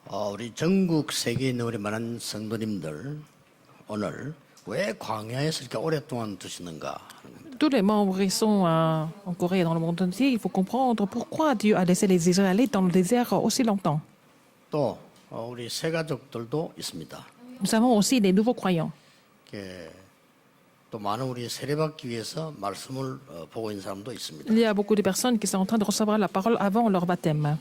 우리 전국 세계에 있는 우리 많은 성도님들 오늘 왜 광야에서 이렇게 오랫동안 두시는가? Tous les membres ils sont en Corée et dans le monde entier. Il faut comprendre pourquoi Dieu a laissé les Israélites dans le désert aussi longtemps. 또 우리 새 가족들도 있습니다. Nous avons aussi des nouveaux croyants. 이렇게 또 많은 우리 세례받기 위해서 말씀을 보고 있는 사람도 있습니다. Il y a beaucoup de personnes qui sont en train de recevoir la parole avant leur baptême.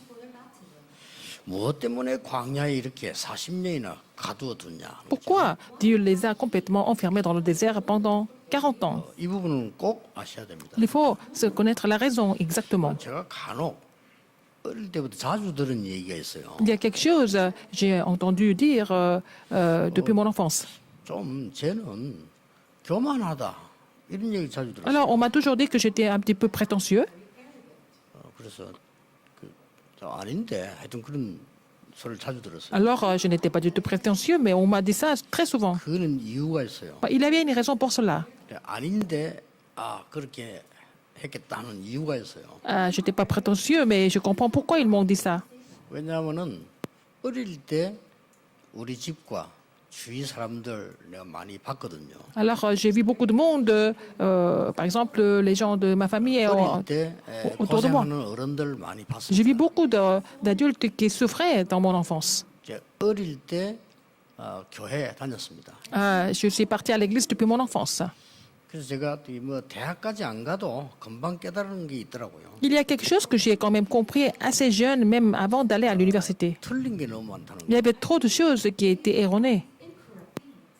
무엇 때문에 광야에 이렇게 40년이나 가두어 두냐? Pourquoi Dieu les a complètement enfermés dans le désert pendant 40 ans? 이 부분은 꼭 아셔야 됩니다. Il faut se connaître la raison exactement. 제가 간혹 어릴 때부터 자주 들은 얘기가 있어요. Il y a quelque chose, j'ai entendu dire depuis mon enfance. 좀 쟤는 교만하다 이런 얘기 자주 들었어요. Alors, on m'a toujours dit que j'étais un petit peu prétentieux. 그래서 저 아닌데 하여튼 그런 소리를 자주 들었어요. Alors, je n'étais pas du tout prétentieux, mais on m'a dit ça très souvent. 그거는 이유가 있어요. Il avait une raison pour cela. 아닌데 그렇게 했겠다는 이유가 있어요. Je n'étais pas prétentieux, mais je comprends pourquoi ils m'ont dit ça. 왜냐하면은 어릴 때 우리 집과 주위 사람들 내가 많이 봤거든요. Alors, j'ai vu beaucoup de monde, par exemple, les gens de ma famille et 어릴 때 autour de moi. 고생하는 어른들 많이 봤어요. J'ai vu beaucoup d'adultes qui souffraient dans mon enfance. 이제 어릴 때 교회에 다녔습니다. Je suis partie à l'église depuis mon enfance. 그래서 제가 뭐 대학까지 안 가도 금방 깨달은 게 있더라고요. Il y a quelque chose que j'ai quand même compris assez jeune, même avant d'aller à l'université. 틀린 게 너무 많다는 Il y avait trop de choses qui étaient erronées.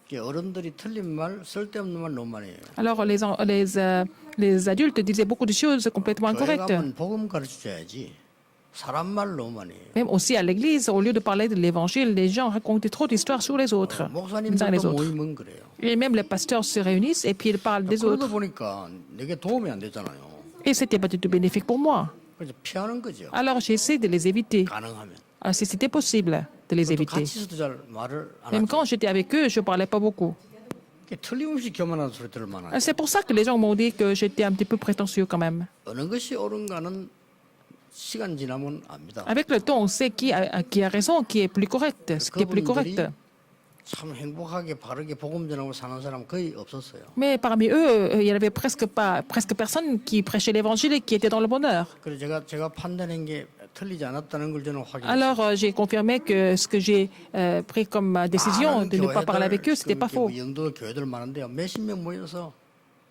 거. 어른들이 틀린 말, 쓸데없는 말 너무 많이 해요. Alors, les adultes disaient beaucoup de choses complètement 교회 incorrectes. 가면 복음 가르쳐줘야지. 사람 말 너무 많이 해요. Même aussi à l'église, au lieu de parler de l'évangile, les gens racontaient trop d'histoires sur les autres, les uns les 목사님들도 autres. 모이면 그래요. Et même les pasteurs se réunissent et puis ils parlent des 그러다 autres. 보니까 내게 도움이 안 되잖아요. Et c'était pas du tout bénéfique pour moi. 그래서 피하는 거죠. Alors j'ai essayé de les éviter, 가능하면. si c'était possible de les 또 éviter. 같이 있어도 잘 말을 안 Même 하죠. quand j'étais avec eux, je parlais pas beaucoup. 틀림없이 교만한 소리 들을 만하죠. C'est pour ça que les gens m'ont dit que j'étais un petit peu prétentieux quand même. 어느 것이 옳은가는 시간 지나면 압니다. Avec le temps, on sait qui a raison, qui est plus correct, ce qui est plus correct. 참 행복하게 바르게 복음 전하고 사는 사람 거의 없었어요. Mais parmi eux, il y avait presque personne qui prêchait l'évangile et qui était dans le bonheur. 그래서 제가 판단한 게 틀리지 않았다는 걸 저는 확인했어요. Alors j'ai confirmé que ce que j'ai pris comme décision de ne pas parler avec eux, c'était pas faux. 영도 교회들 많은데요. 몇십 명 모여서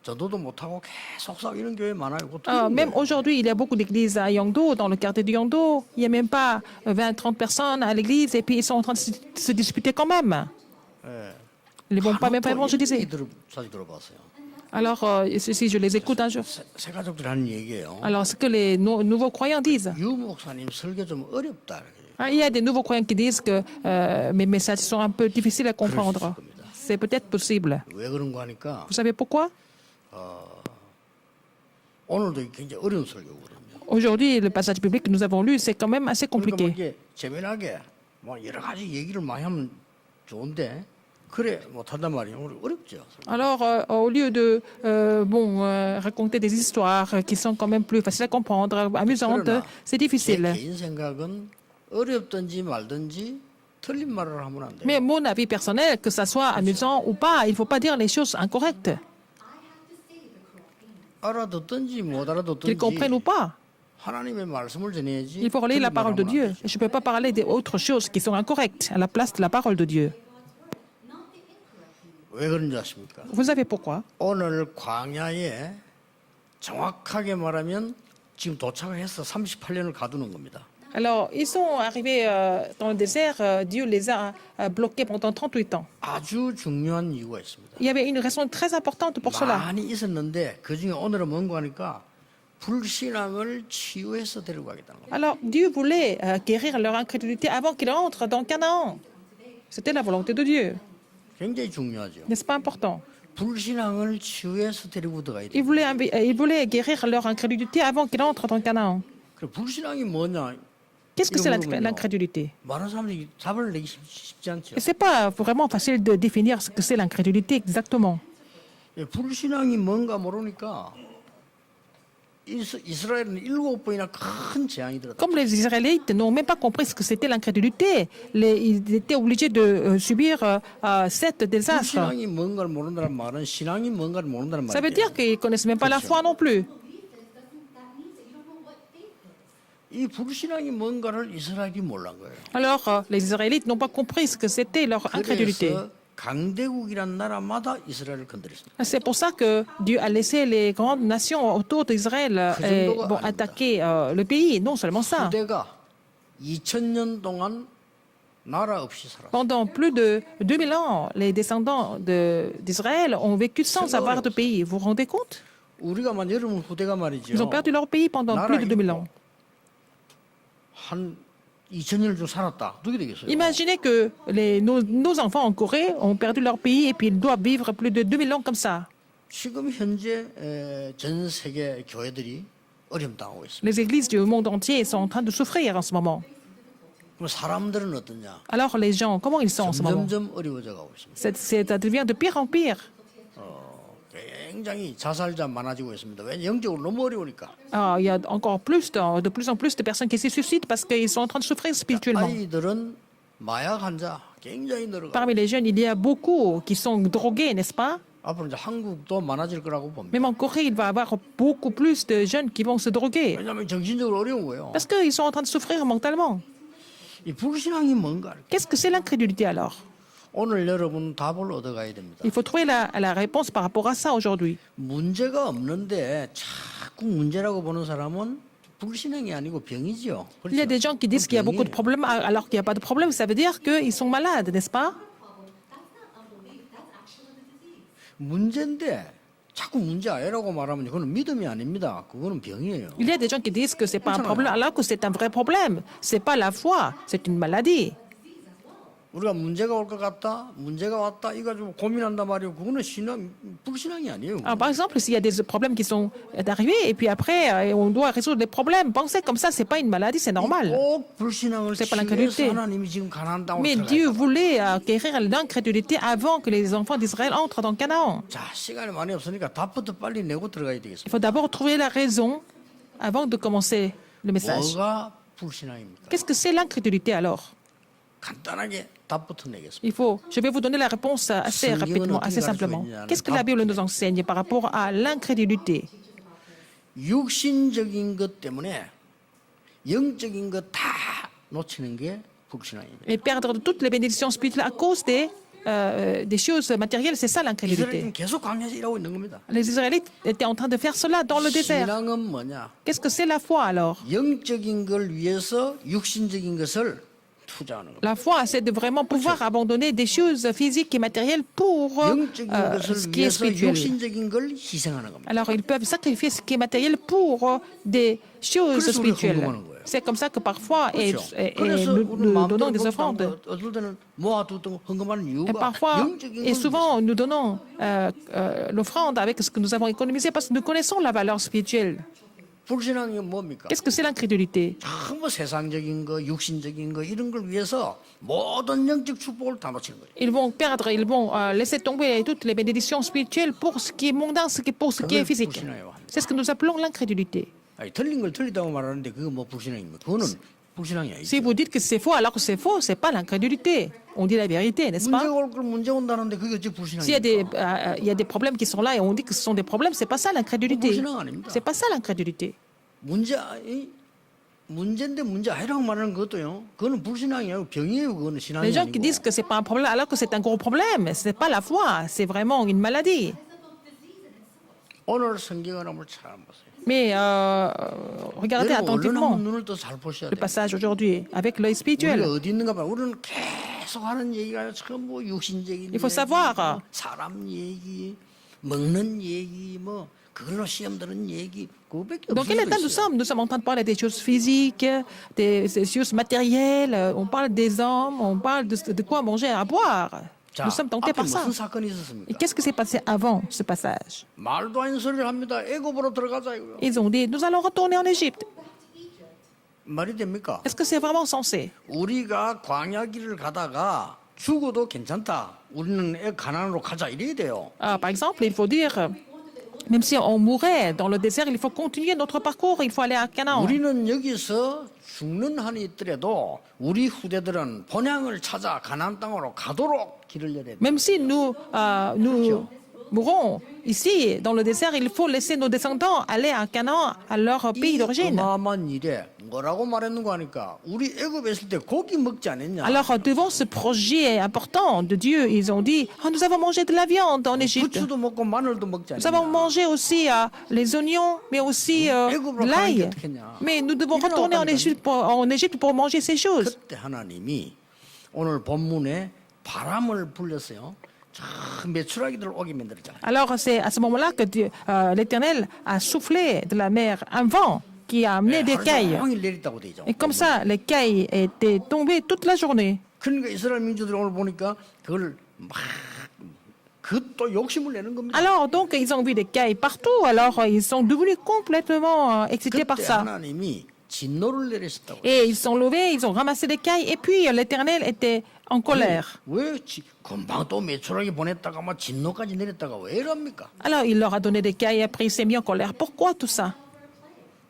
전도도 못하고 계속 싸우고 이런 교회 많아요. 그거 Même 틀린 거예요. aujourd'hui, il y a beaucoup d'églises à Yangdo, dans le quartier de Yangdo. Il n'y a même pas 20-30 personnes à l'église et puis ils sont en train de se disputer quand même. Ils ne vont pas même pas évangéliser. 자주 들어봤어요. Alors, si je les écoute un jour. 새 가족들이 하는 얘기예요. Alors, ce que les nouveaux croyants disent. 유 목사님 설교 좀 어렵다. Il y a des nouveaux croyants qui disent que mes messages sont un peu difficiles à comprendre. C'est peut-être possible. 왜 그런 거 하니까 Vous savez pourquoi? 오늘도 굉장히 어려운 설교거든요. Aujourd'hui, le passage biblique que nous avons lu, c'est quand même assez 그러니까 뭐 compliqué. 이게 재미나게 뭐 여러 가지 얘기를 많이 하면 좋은데 그래 못한단 말이에요. 어렵죠. Alors, au lieu de raconter des histoires qui sont quand même plus faciles à comprendre, amusantes, c'est 제 difficile. 개인 생각은 어렵든지 말든지 틀린 말을 하면 안 돼요. Mais mon avis personnel, que ça soit amusant ou pas, il ne faut pas dire les choses incorrectes, 알아듣든지 못 qu'ils comprennent ou 알아듣든지 pas. 하나님의 말씀을 전해야지. Il faut relayer la 틀린 parole 말 de 하면 안 Dieu. 되죠. Je ne peux pas parler d'autres choses qui sont incorrectes à la place de la parole de Dieu. 왜 그런지 아십니까? Vous savez pourquoi? 오늘 광야에 정확하게 말하면 지금 도착을 해서 38년을 가두는 겁니다. Alors, ils sont arrivés dans le désert, Dieu les a bloqués pendant 38 ans. 아주 중요한 이유가 있습니다. Il y avait une raison très importante pour cela. 많이 있었는데 그 중에 오늘은 뭔가 하니까 불신앙을 치유해서 데려가겠다는 겁니다. Alors, Dieu voulait guérir leur incrédulité avant qu'ils entrent dans Canaan. C'était la volonté de Dieu. 굉장히 중요하죠. N'est-ce pas important? 불신앙을 치유해서 데리고 들어가야 돼요. Il voulait guérir leur incrédulité avant qu'ils entrent dans Canaan. 그 불신앙이 뭐냐? Qu'est-ce que c'est 이거 물어보면요. l'incrédulité? 많은 사람들이 답을 내기 쉽지 않죠. Ce n'est pas vraiment facile de définir ce que c'est l'incrédulité exactement. 예, 불신앙이 뭔가 모르니까 이스라엘은 7번이나 큰 재앙이 들었다. Comme les Israélites n'ont même pas compris ce que c'était l'incrédulité, ils étaient obligés de subir 7 désastres. 불신앙이 뭔가를 모른다는 말은 신앙이 뭔가를 모른다는 Ça veut 말이에요. dire qu'ils ne connaissent même pas la foi non plus. 이 불신앙이 뭔가를 이스라엘이 몰란 거예요. Alors, les Israélites n'ont pas compris ce que c'était leur incrédulité. 그래서 강대국이란 나라마다 이스라엘을 건드렸습니다. C'est pour ça que Dieu a laissé les grandes nations autour d'Israël attaquer le pays. Non seulement ça. 후대가 2000년 동안 나라 없이 살았어요. Pendant plus de 2000 ans, les descendants d'Israël ont vécu sans avoir de pays. Vous vous rendez compte? 우리가만 여러분 후대가 말이죠. Ils ont perdu leur pays pendant plus de 2000 ans. 한 2000년 좀 살았다. 어떻게 되겠어요? Imaginez que nos enfants en Corée ont perdu leur pays et puis ils doivent vivre plus de 2000 ans comme ça. 지금 현재 전 세계 교회들이 어려움 당하고 있습니다. Les églises du monde entier sont en train de souffrir en ce moment. 그럼 사람들은 어떠냐? Alors les gens, comment ils sont en ce moment? 점점 어려워져 가고 있습니다. Ça devient de pire en pire. 굉장히 자살자 많아지고 있습니다. 왜 영적으로 너무 어려우니까. Ah, il y a encore de plus en plus de personnes qui se suicident parce qu'ils sont en train de souffrir spirituellement. 아이들은 마약 환자 굉장히 늘어가. Parmi les jeunes, il y a beaucoup qui sont drogués, n'est-ce pas? 앞으로 이제 한국도 많아질 거라고 봅니다. Même en Corée, il va y avoir beaucoup plus de jeunes qui vont se droguer 왜냐하면 정신적으로 어려운 거예요. parce qu'ils sont en train de souffrir mentalement. 이 불신앙이 뭔가? Qu'est-ce que c'est l'incrédulité alors? 오늘 여러분 답을 얻어가야 됩니다. Il faut trouver la réponse par rapport à ça aujourd'hui. 문제가 없는데 자꾸 문제라고 보는 사람은 불신앙이 아니고 병이지요. Il y a des gens qui disent qu'il y a beaucoup de problèmes alors qu'il n'y a pas de problème. Ça veut dire qu'ils sont malades, n'est-ce pas? 문제인데 자꾸 문제 아니라고 말하면 그건 믿음이 아닙니다. 그거는 병이에요. Il y a des gens qui disent que c'est pas un problème alors que c'est un vrai problème. C'est pas la foi, c'est une maladie. 우리가 문제가 올 것 같다, 문제가 왔다, 이거 가지고 고민한단 말이에요. 그거는 불신앙이 아니에요. Alors, par exemple, s'il y a des problèmes qui sont arrivés et puis après on doit résoudre les problèmes, penser comme ça, c'est pas une maladie, c'est normal. 꼭 불신앙을 C'est pas 치유해서 l'incrédulité. 하나님이 지금 가나안 땅으로 Mais 들어가요. Dieu voulait guérir l'incrédulité avant que les enfants d'Israël entrent dans Canaan. 자, 시간이 많이 없으니까 답부터 빨리 내고 들어가야 Il 되겠습니다. faut d'abord trouver la raison avant de commencer le message. 뭐가 불신앙입니까? Qu'est-ce que c'est l'incrédulité alors? 간단하게 답부터 내겠습니다. Je vais vous donner la réponse assez rapidement, assez simplement. Qu'est-ce que la Bible nous enseigne par rapport à l'incrédulité? 육신적인 것 때문에 영적인 것 다 놓치는 게 불신앙입니다. Et perdre toutes les bénédictions spirituelles à cause des choses matérielles, c'est ça 이스라엘은 l'incrédulité. 계속 광야에서 일하고 있는 겁니다. Les Israélites étaient en train de faire cela dans le désert. 신앙은 뭐냐? Qu'est-ce que c'est la foi alors? 영적인 걸 위해서 육신적인 것을 투자하는 겁니다. La foi, c'est de vraiment pouvoir abandonner des choses physiques et matérielles pour 영적인 ce 것을 qui est 위해서 spirituel. 육신적인 걸 희생하는 겁니다. Alors, ils peuvent sacrifier ce qui est matériel pour des choses 그래서 우리가 spirituelles. 헌금하는 거예요. C'est comme ça que parfois 그렇죠. et 그래서 nous, 우리 nous 마음대로 donnons des 그렇게 offrandes. 어떨 때는 모아두던 헌금하는 Et 이유가 parfois, 영적인 et 걸 souvent, nous donnons l'offrande avec ce que nous avons économisé parce que nous connaissons la valeur spirituelle. 불신앙이 뭡니까? Qu'est-ce que c'est l'incrédulité? 전부 세상적인 거, 육신적인 거 이런 걸 위해서 모든 영적 축복을 다 놓치는 거예요. Ils vont perdre, ils vont laisser tomber toutes les bénédictions spirituelles pour ce qui est mondain, pour ce qui est physique. C'est ce que nous appelons l'incrédulité. 아니, 틀린 걸 틀리다고 말하는데 그거 뭐 불신앙입니까? 그거는 불신앙이 Si 아니죠. vous dites que c'est faux alors que c'est faux, c'est pas l'incrédulité. On dit la vérité, n'est-ce pas? 문제가 올 걸 문제 온다는데 그게 어째 S'il y a 불신앙입니까? il y a des problèmes qui sont là et on dit que ce sont des problèmes, c'est pas ça l'incrédulité. 불신앙 아닙니다. C'est pas ça l'incrédulité. 문제인데 문제 아니라고 말하는 것도요. 그거는 불신앙이 아니고 병이에요. 그거는 신앙이 Les gens qui 아니고. disent que c'est pas un problème alors que c'est un gros problème, c'est pas la foi, c'est vraiment une maladie. 오늘 성경을 한번 찾아보세요. Mais regardez 여러분 얼른 attentivement 한번 눈을 또 잘 보셔야 le 돼요. passage aujourd'hui avec l'œil 우리가 spirituel. 어디 있는가 봐. 우리는 계속 하는 얘기가 전부 육신적인 Il faut 얘기, savoir. 뭐 사람 얘기, 먹는 얘기, 뭐 그걸로 시험 드는 얘기 그거밖에 Dans 없을 quel état 수도 nous 있어요. sommes? Nous sommes en train de parler des choses physiques, des choses matérielles, on parle des hommes, on parle de quoi manger à boire. 자, Nous sommes tentés 앞에 par ça. 무슨 사건이 Et 있었습니까? qu'est-ce qui s'est passé avant ce passage? 말도 아닌 소리를 합니다. 애굽으로 들어가자 이거요. Ils ont dit, nous allons retourner en Égypte. 말이 됩니까? Est-ce que c'est vraiment sensé? 우리가 광야 길을 가다가 죽어도 괜찮다. 우리는 가나안으로 가자 이래야 돼요. Par exemple, il faut dire, Même si on mourait dans le désert, il faut continuer notre parcours, il faut aller à Canaan. 우리는 여기서 죽는 한이 있더라도 우리 후대들은 본향을 찾아 가나안 땅으로 가도록 길을 열어야 돼. Même si nous mourons ici, dans le désert, il faut laisser nos descendants aller à Canaan, à leur pays 이 d'origine. 어마어마한 일에 뭐라고 말했는가 하니까 우리 애굽에 있을 때 고기 먹지 않았냐. Alors, devant ce projet important de Dieu, ils ont dit, ah, nous avons mangé de la viande en Égypte. 부추도 먹고 마늘도 먹지 Nous avons 않았냐. mangé aussi les oignons, mais aussi de l'ail. Mais nous devons retourner en Égypte pour manger ces choses. 그때 하나님이 오늘 본문에 바람을 불렸어요. 저 메추라기들 오게 만들었잖아요. Alors, c'est à ce moment-là que l'Éternel a soufflé de la mer un vent qui a amené des cailles. 하루 종일 내렸다고 돼 있죠. Et comme ça, les cailles étaient tombées toute la journée. 그러니까 이스라엘 민족들이 오늘 보니까 그걸 막 그 또 욕심을 내는 겁니다. Alors, donc, ils ont vu des cailles partout. Alors, ils sont devenus complètement excités par 그때 ça. 하나님이 진노를 내리셨다고. Et ils sont levés, ils ont ramassé des cailles. Et puis, l'Éternel était en colère. 왜 금방 또 메추라기 보냈다가 막 진노까지 내렸다가 왜 이럽니까? Alors, il leur a donné des cailles. Après, il s'est mis en colère. Pourquoi tout ça?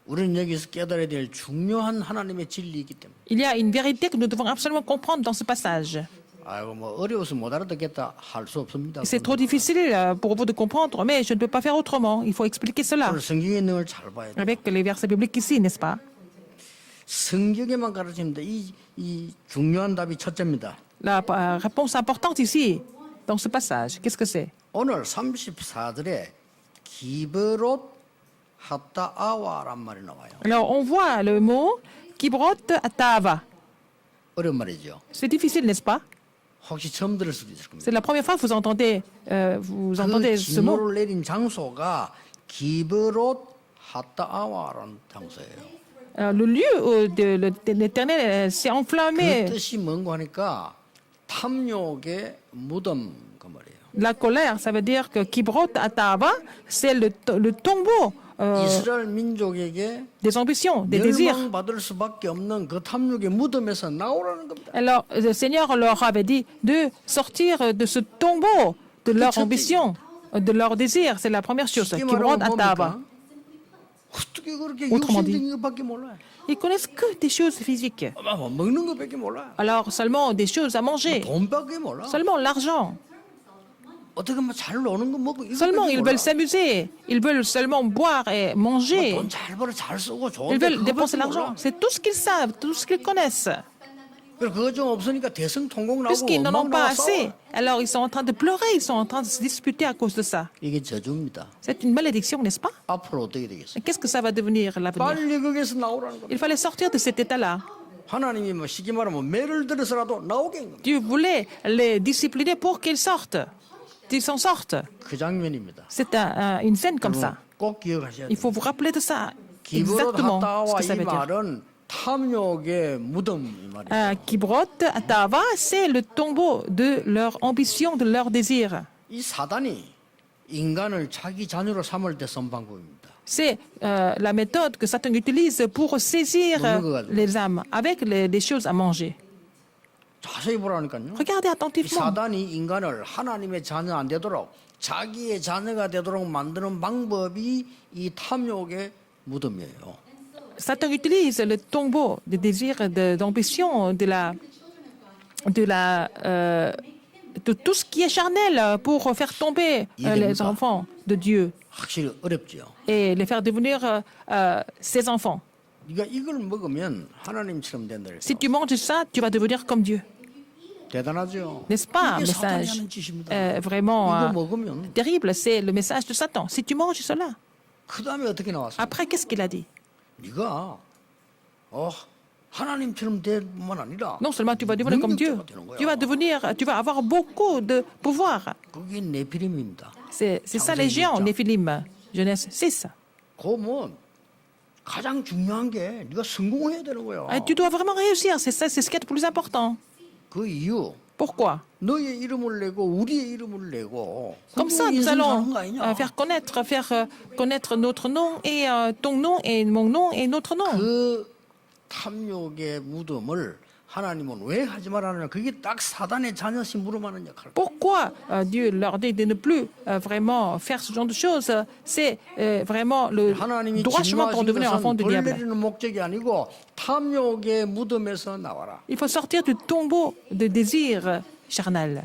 우리는 여기서 깨달아야 될 중요한 하나님의 진리이기 있기 때문에. Il y a une vérité que nous devons absolument comprendre dans ce passage. 아이고 뭐 어려워서 못 알아듣겠다 할 수 없습니다. C'est trop difficile pour vous de comprendre, mais je ne peux pas faire autrement. Il faut expliquer cela 오늘 성경에 있는 걸 잘 봐야 돼. avec les versets bibliques ici, n'est-ce pas? 성경에만 가르칩니다. 이 중요한 답이 첫째입니다. La réponse importante ici, dans ce passage, qu'est-ce que c'est? 오늘 34절에 기브롯 하타아와란 말이 나와요. Alors, on voit le mot Kibrot Atava. 어려운 말이죠. C'est difficile, n'est-ce pas? 혹시 처음 들을 수도 있을 겁니다. C'est la première fois que vous entendez 그 ce mot. 진노를 내린 장소가 기브롯 하타아와라는 장소예요. Le lieu où l'Éternel s'est 그 enflammé. 뜻이 뭔가 하니까 탐욕의 무덤 그 말이에요. La colère, ça veut dire que Kibrot Atava, c'est le tombeau 이스라엘 민족에게 des ambitions, des désirs. 멸망받을 수밖에 없는 그 탐욕의 무덤에서 나오라는 겁니다. Alors, le Seigneur leur avait dit de sortir de ce tombeau de leur ambition, de leur désir. C'est la première chose. 쉽게 Kibrot 말하면 Atava. 뭡니까? 어떻게 그렇게 Autrement 육신적인 것밖에 몰라요? Ils connaissent que des choses physiques. 뭐 먹는 것밖에 몰라요. Alors, seulement des choses à manger. 돈밖에 몰라. Seulement l'argent. 어떻게 뭐 잘 노는 거 먹고 Seulement, ils veulent s'amuser. Ils veulent seulement boire et manger. 돈잘 벌어 잘 쓰고 Ils 좋은데 veulent dépenser 그거밖에 l'argent. 몰라. C'est tout ce qu'ils savent, tout ce qu'ils connaissent. 그래서 그거 좀 없으니까 대성통곡 나오고 Puisqu'ils n'en ont 원망 pas 나와 assez, 싸워. alors ils sont en train de pleurer, ils sont en train de se disputer à cause de ça. 이게 저주입니다. C'est une malédiction, n'est-ce pas? 앞으로 어떻게 되겠어요? Et qu'est-ce que ça va devenir l'avenir? 빨리 거기서 나오라는 겁니다. Il fallait sortir de cet état-là. 하나님이 뭐 쉽게 말하면 매를 들어서라도 나오게 한 겁니다. Dieu voulait les discipliner pour qu'ils sortent, qu'ils s'en sortent. 그 장면입니다. C'est une scène comme ça. 꼭 기억하셔야 Il 돼요. faut vous rappeler de ça, 기브롯 exactement ce 하타와 que ça 이 veut dire. 말은 탐욕의 무덤 이 말이에요. Kibrot Atava, c'est le tombeau de leur ambition, de leur désir. 이 사단이 인간을 자기 자녀로 삼을 때 쓴 방법입니다. C'est la méthode que Satan utilise pour saisir les âmes avec des choses à manger. 자세히 보라니까요. Regardez 이 attentivement. 사단이 인간을 하나님의 자녀 안 되도록 자기의 자녀가 되도록 만드는 방법이 이 탐욕의 무덤이에요. Satan utilise le tombeau des désirs, d'ambition, de tout ce qui est charnel pour faire tomber les enfants de Dieu 확실히 어렵지요. et les faire devenir ses enfants. 네가 이걸 먹으면 하나님처럼 된다. Si tu manges ça, tu vas devenir comme Dieu. 대단하죠. N'est-ce pas un 이게 사단이 message 하는 짓입니다. vraiment 이거 먹으면 terrible? C'est le message de Satan. Si tu manges cela, 그 다음에 어떻게 나왔어요? après, qu'est-ce qu'il a dit? 네가 하나님처럼 될 뿐만 아니라 Non seulement tu vas devenir comme Dieu, tu vas avoir beaucoup de pouvoir. 그게 네피림입니다. C'est ça les géants, Néphilim, Genèse 6. 그뭐 가장 중요한 게 네가 성공해야 되는 거야. Tu dois vraiment réussir, c'est ça, c'est ce qui est le plus important. 그 이유 Pourquoi? 너의 이름을 내고 우리의 이름을 내고 Comme ça, nous allons faire connaître notre nom et ton nom et mon nom et notre nom. 그 탐욕의 무덤을 하나님은 왜 하지 말라느냐? 그게 딱 사단의 자녀시 무름하는 역할을. Pourquoi Dieu leur dit de ne plus vraiment faire ce genre de choses? C'est vraiment le 하나님이 droit chemin pour 진노하신 devenir enfant 것은 du diable. 벌내리는 목적이 아니고 탐욕의 무덤에서 나와라. Il faut sortir du tombeau de désir charnel.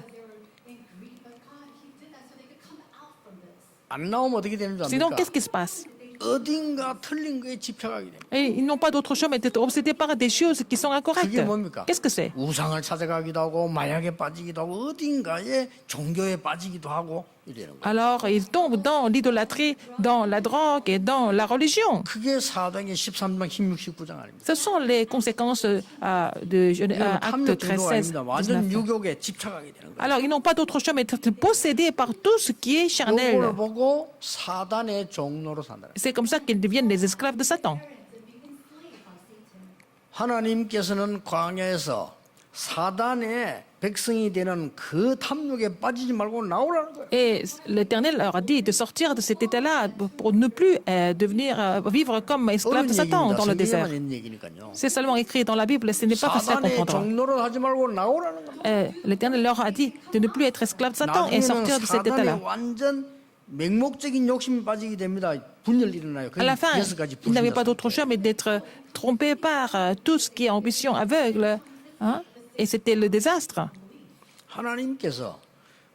안 나오면 어떻게 되는 줄 Sinon, 압니까? qu'est-ce qui se passe? 어딘가 틀린 거에 집착하게 됩니다. Et ils n'ont pas d'autre choix mais d'être obsédés par des choses qui sont incorrectes. 그게 뭡니까? Qu'est-ce que c'est? 우상을 찾아가기도 하고 마약에 빠지기도 하고 어딘가에 종교에 빠지기도 하고 이러는 거예요. Alors, ils tombent dans l'idolâtrie, dans la drogue et dans la religion. 그게 사도행전 13장 16, 19장 아닙니다. Ce sont les conséquences de 이건 Acte 탐욕 13, 정도가 16, 아닙니다. 완전 19. 유욕에 집착하게 되는 거예요. Alors, ils n'ont pas d'autre choix mais d'être possédés par tout ce qui est charnel. 이걸 보고 사단의 종로로 산다. C'est comme ça qu'ils deviennent les esclaves de Satan. 하나님께서는 광야에서 사단의 백성이 되는 그 탐욕에 빠지지 말고 나오라는 거예요. Et l'Éternel leur a dit de sortir de cet état-là pour ne plus vivre comme esclaves de 어려운 Satan 얘기입니다. dans le désert. 성경에만 있는 얘기니까요. C'est seulement écrit dans la Bible, ce n'est pas facile à 사단의 comprendre. 종로로 하지 말고 나오라는 겁니다. L'Éternel leur a dit de ne plus être esclaves de Satan et 나중에는 sortir de cet état-là. 사단의 완전 맹목적인 욕심이 빠지게 됩니다. 분열 일어나요. À la fin, 여섯 가지 ils n'avaient pas 불신자 d'autre choix mais d'être trompés par tout ce qui est ambition aveugle. Hein? Et c'était le désastre. 하나님께서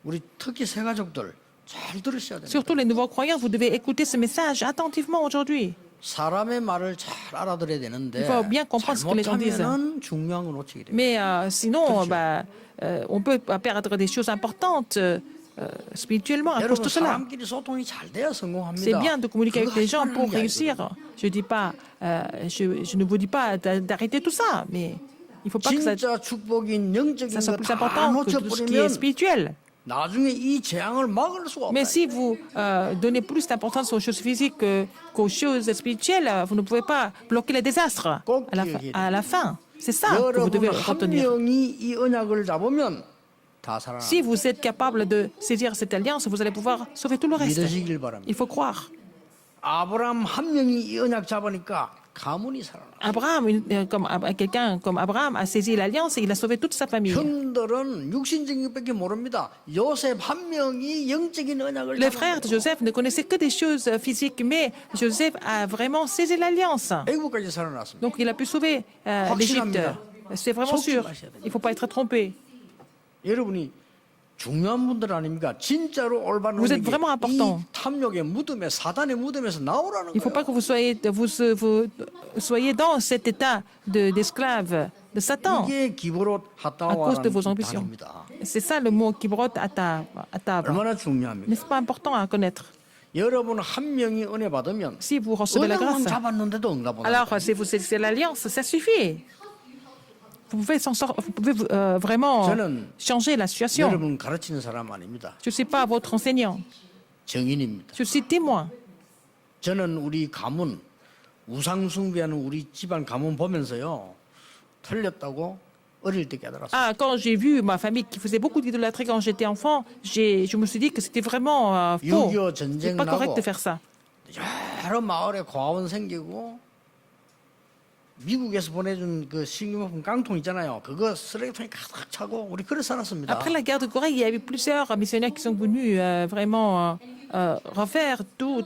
우리 특히 새 가족들 잘 들으셔야 됩니다. Surtout les nouveaux croyants, vous devez écouter ce message attentivement aujourd'hui. 사람의 말을 잘 알아들어야 되는데 Il faut bien comprendre ce que les gens disent. 잘못하면은 중요한 걸 놓치게 됩니다. Mais sinon, on peut perdre des choses importantes spirituellement à cause de 여러분 cela. 사람끼리 소통이 잘 돼야 성공합니다. C'est bien de communiquer avec 그거 les gens 하지 pour 말라는 게 réussir. 아니거든요. Je dis pas, je ne vous dis pas d'arrêter tout ça, mais il faut pas que ça 진짜 축복인 영적인 soit 거 plus 다 important que tout ce qui est 놓쳐버리면 spirituel. 나중에 이 재앙을 막을 수가 Mais 없어요. si vous donnez plus d'importance aux choses physiques qu'aux choses spirituelles, vous ne pouvez pas bloquer les désastres à la fin. C'est ça que vous devez 여러분 한 retenir. 명이 이 언약을 잡으면 다 살아나. Si vous êtes capable de saisir cette alliance, vous allez pouvoir sauver tout le reste. 믿으시길 바랍니다. Il faut croire. 아브라함 한 명이 이 언약 잡으니까 가문이 살아나. Abraham, quelqu'un comme Abraham a saisi l'alliance et il a sauvé toute sa famille. 형들은 육신적인 것밖에 모릅니다. 요셉 한 명이 영적인 언약을 Les frères de Joseph ne connaissaient que des choses physiques, mais Joseph a vraiment saisi l'alliance. 애국까지 살아났습니다. Donc il a pu sauver l'Égypte. C'est vraiment sûr. Il ne faut pas être trompé. 여러분이 중요한 분들 아닙니까? 진짜로 올바른 Vous êtes 언약이 vraiment important. 이 탐욕의 무덤에 사단의 무덤에서 나오라는 Il ne faut 거예요. pas que vous soyez dans cet état d'esclave de Satan 이게 기브롯 à cause de vos 하타와라는 ambitions. 단어입니다. C'est ça le mot qui brotte à table. 얼마나 중요합니까? N'est-ce pas important à connaître? 여러분 한 명이 은혜 받으면 Si vous recevez la 언약만 grâce, 잡았는데도 응답 못 alors 합니다. si vous saisissez l'alliance, ça suffit. Vous pouvez vraiment 저는 changer la situation. 여러분 가르치는 사람 아닙니다. Je ne suis pas votre enseignant. 정인입니다. Je suis témoin. 저는 우리 가문 우상 숭배하는 우리 집안 가문 보면서요 틀렸다고 어릴 때 깨달았어요. Ah, quand j'ai vu ma famille qui faisait beaucoup d'idolâtrie quand j'étais enfant, je me suis dit que c'était vraiment faux. 6.25 C'est 전쟁 pas correct 나고 de faire ça. 여러 마을에 고아원 생기고 미국에서 보내준 그 식료품 깡통 있잖아요. 그거 쓰레기통에 가득 차고 우리 그래 살았습니다. Après la guerre de Corée, il y a eu plusieurs missionnaires qui sont venus vraiment refaire tout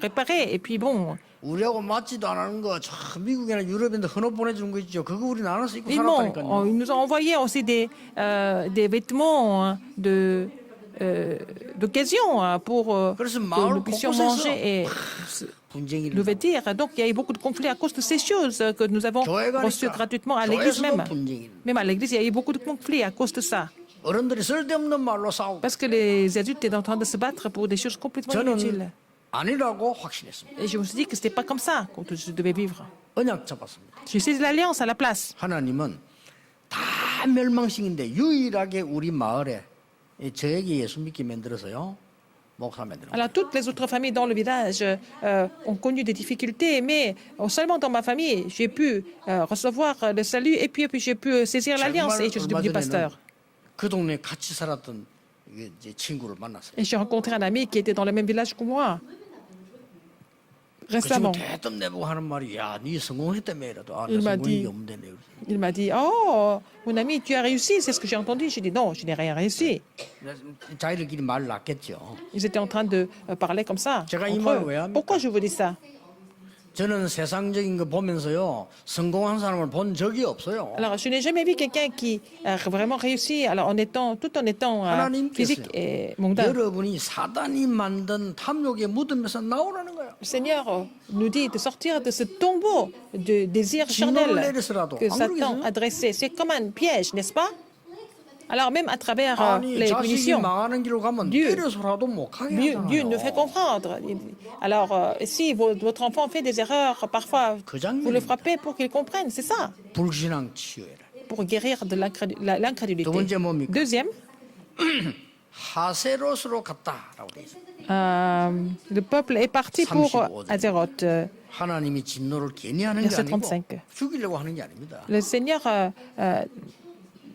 réparer. Et puis bon, 우리하고 맞지도 않은 거 저 미국이나 유럽인데 흔어 보내주는 거 있죠. 그거 우리 나눠서 입고 ils 살았다니까요. nous ont envoyé aussi des vêtements d'occasion pour 그래서 que 마을 nous puissions 곳곳에서 manger et 분쟁이 nous 일어나. vêtir. Donc il y a eu beaucoup de conflits à cause de ces choses que nous avons 교회 reçues 가니까 gratuitement à l'église 교회에서도 même. 분쟁이. Même à l'église, il y a eu beaucoup de conflits à cause de ça. 어른들이 쓸데없는 말로 싸우고 Parce que les adultes étaient en train de se battre pour des choses complètement inutiles. 저는 아니라고 확신했습니다. Et je me suis dit que c'était pas comme ça que je devais vivre. 언약 잡았습니다. J'ai saisi l'alliance à la place. 하나님은 다 멸망식인데 유일하게 우리 마을에 저에게 예수 믿게 만들어서요 목사 만들어. Alors toutes les autres familles dans le village ont connu des difficultés, mais seulement dans ma famille, j'ai pu recevoir le salut et puis j'ai pu saisir l'alliance et je suis devenu pasteur. 그 동네 같이 살았던 이제 친구를 만났어요. Et j'ai rencontré un ami qui était dans le même village que moi. 그 친구 récemment. 대뜸 내보고 하는 말이 야, 네 성공했다며 이래도 아, Il 나 m'a 성공이 dit- 없네. Il m'a dit, oh, mon ami, tu as réussi, c'est ce que j'ai entendu. J'ai dit, non, je n'ai rien réussi. 자기들끼리 말 났겠죠. Ils étaient en train de parler comme ça. 제가 이 entre 말을 eux. 왜 합니까? Pourquoi je vous dis ça? 저는 세상적인 거 보면서요 성공한 사람을 본 적이 없어요. Alors, je n'ai jamais vu quelqu'un qui a vraiment réussi, alors tout en étant physique et mondain. 여러분이 사단이 만든 탐욕의 무덤에서 나오라는 거예요. Le Seigneur nous dit de sortir de ce tombeau de désir 진노를 charnel 내리서라도 que 안 Satan 그러겠어요? a dressé. C'est comme un piège, n'est-ce pas? Alors, même à travers 아니 les 자식이 punitions, 망하는 길로 가면 Dieu- 때려서라도 못 가게 Dieu nous fait 하잖아요. comprendre. Alors, si votre enfant fait des erreurs, parfois, 그 vous le 장면입니다. frappez pour qu'il comprenne. C'est ça, 불신앙 치유해라. pour guérir de l'incrédulité. 두 번째 뭡니까? Deuxième, 하세롯으로 갔다라고 돼 있어요. le peuple est parti pour 35. Azeroth. 하나님이 진노를 괜히 하는 게 Verset 아니고 35. 죽이려고 하는 게 아닙니다. Le Seigneur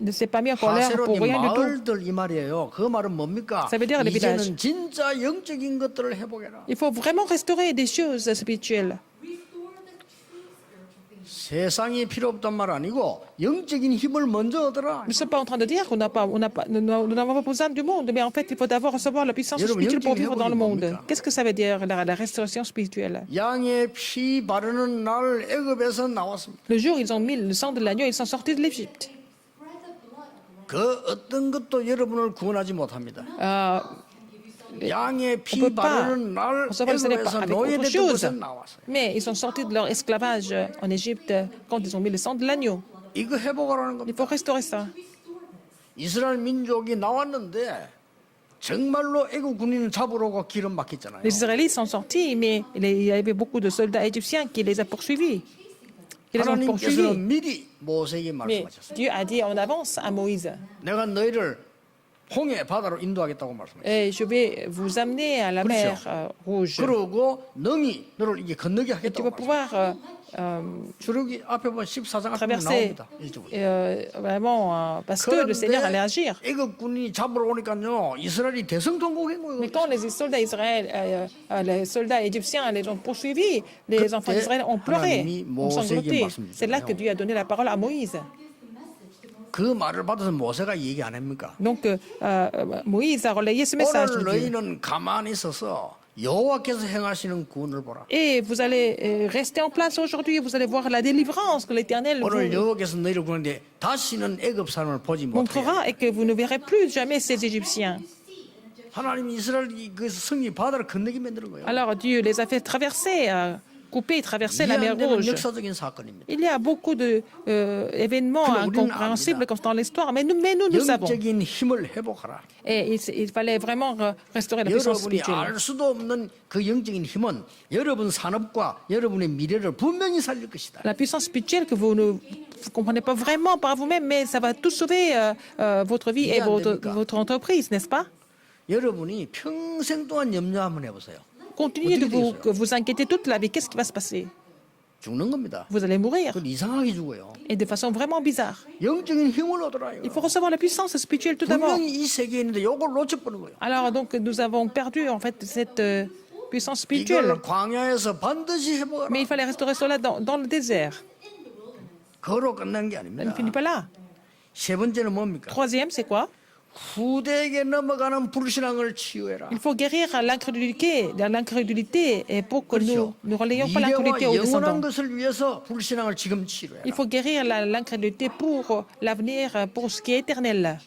ne s'est pas mis en colère pour 하세롯이 rien du tout. 마을들 이 말이에요. 그 말은 뭡니까? Ça veut dire les villages. 이제는 진짜 영적인 것들을 회복해라. Il faut vraiment restaurer des choses spirituelles. 세상이 필요 없단 말 아니고 영적인 힘을 먼저 얻어라. Nous ne sommes pas en train de dire qu'on nous n'avons pas besoin du monde, mais en fait, il faut d'abord recevoir la puissance 여러분, spirituelle pour 영적인 vivre dans le 회복이 monde. 뭡니까? Qu'est-ce que ça veut dire, la restauration spirituelle? 양의 피 바르는 날 애굽에서 나왔습니다. Le jour où ils ont mis le sang de l'agneau, ils sont sortis de l'Égypte. 그 어떤 것도 여러분을 구원하지 못합니다. 양의 On 피 ne peut pas 바르는 날 recevoir le salut 애굽에서 avec autre 노예됐던 chose. 곳에 나왔어요. Mais ils sont sortis de leur esclavage en Égypte quand ils ont mis le sang de l'agneau. 이거 회복하라는 Il 겁니다. faut restaurer ça. 이스라엘 민족이 나왔는데 정말로 애굽 군인을 잡으러 오고 길은 막혔잖아요. Les Israélites sont sortis, mais il y avait beaucoup de soldats égyptiens qui les ont poursuivis. Qui les ont 하나님께서는 poursuivis. 미리 모세에게 Mais 말씀하셨어요. Dieu a dit en avance à Moïse, 내가 너희를 홍해 바다로 인도하겠다고 말씀하셨어요. je vais vous amener à la mer rouge. 그러고 능히 너를 이게 건너게 Et tu 하겠다고 vas 말씀하셨어요. pouvoir 주룩이 앞에 보면 14장 앞에 traverser 나옵니다. 1절부터. vraiment parce que le Seigneur allait agir. 애굽 군이 잡으러 오니까요 이스라엘이 대성통곡한 거예요. Mais quand les soldats les soldats égyptiens les ont poursuivis, les enfants d'Israël ont pleuré, ont sangloté. C'est là que Dieu a donné la parole à Moïse. 그 말을 받아서 모세가 얘기 안 합니까? Donc Moïse a relayé ce message 오늘 de Dieu. 너희는 가만히 있어서 여호와께서 행하시는 구원을 보라. Et vous allez rester en place aujourd'hui, vous allez voir la délivrance que l'Éternel 오늘 vous 여호와께서 너희를 구원하는데 다시는 애굽 사람을 보지 못하게. montrera et que vous ne verrez plus jamais ces Égyptiens. 하나님이 이스라엘이 그 성이 바다를 건너게 만드는 거예요. Alors Dieu les a fait traverser, couper, traverser la 이해 mer 안 되는 Rouge. 역사적인 사건입니다. Il y a beaucoup d'événements 근데 우리는 incompréhensibles comme dans l'histoire, mais nous savons. 영적인 힘을 회복하라. Et il fallait vraiment restaurer la puissance 여러분이 spirituelle. 알 수도 없는 그 영적인 힘은 여러분 산업과 여러분의 미래를 분명히 살릴 것이다. La puissance spirituelle que vous ne comprenez pas vraiment par vous-même, mais ça va tout sauver votre vie et 이해 안 됩니까? votre entreprise, n'est-ce pas? 여러분이 평생 동안 염려 한번 해보세요. Continuez de 어떻게 되겠어요? vous inquiéter toute la vie. Qu'est-ce qui va se passer? 죽는 겁니다. Vous allez mourir. 그건 이상하게 죽어요. Et de façon vraiment bizarre. 영적인 힘을 얻어라요. Il faut recevoir la puissance spirituelle tout d'abord. 분명히 이 세계에 있는데 이걸 놓쳐버린 거예요. Alors donc nous avons perdu en fait cette puissance spirituelle. 이걸 광야에서 반드시 회복하라. Mais il fallait restaurer cela dans le désert. 그로 끝난 게 Ça ne 아닙니다. finit pas là. 세 번째는 뭡니까? Troisième, c'est quoi? 후대에게 넘어가는 불신앙을 치유해라. Il faut guérir l'incrédulité et pour que nous ne relayons pas l'incrédulité 미래와 aux 영원한 descendants. 것을 위해서 불신앙을 지금 치료해라. Il faut guérir l'incrédulité pour l'avenir, pour ce qui est éternel.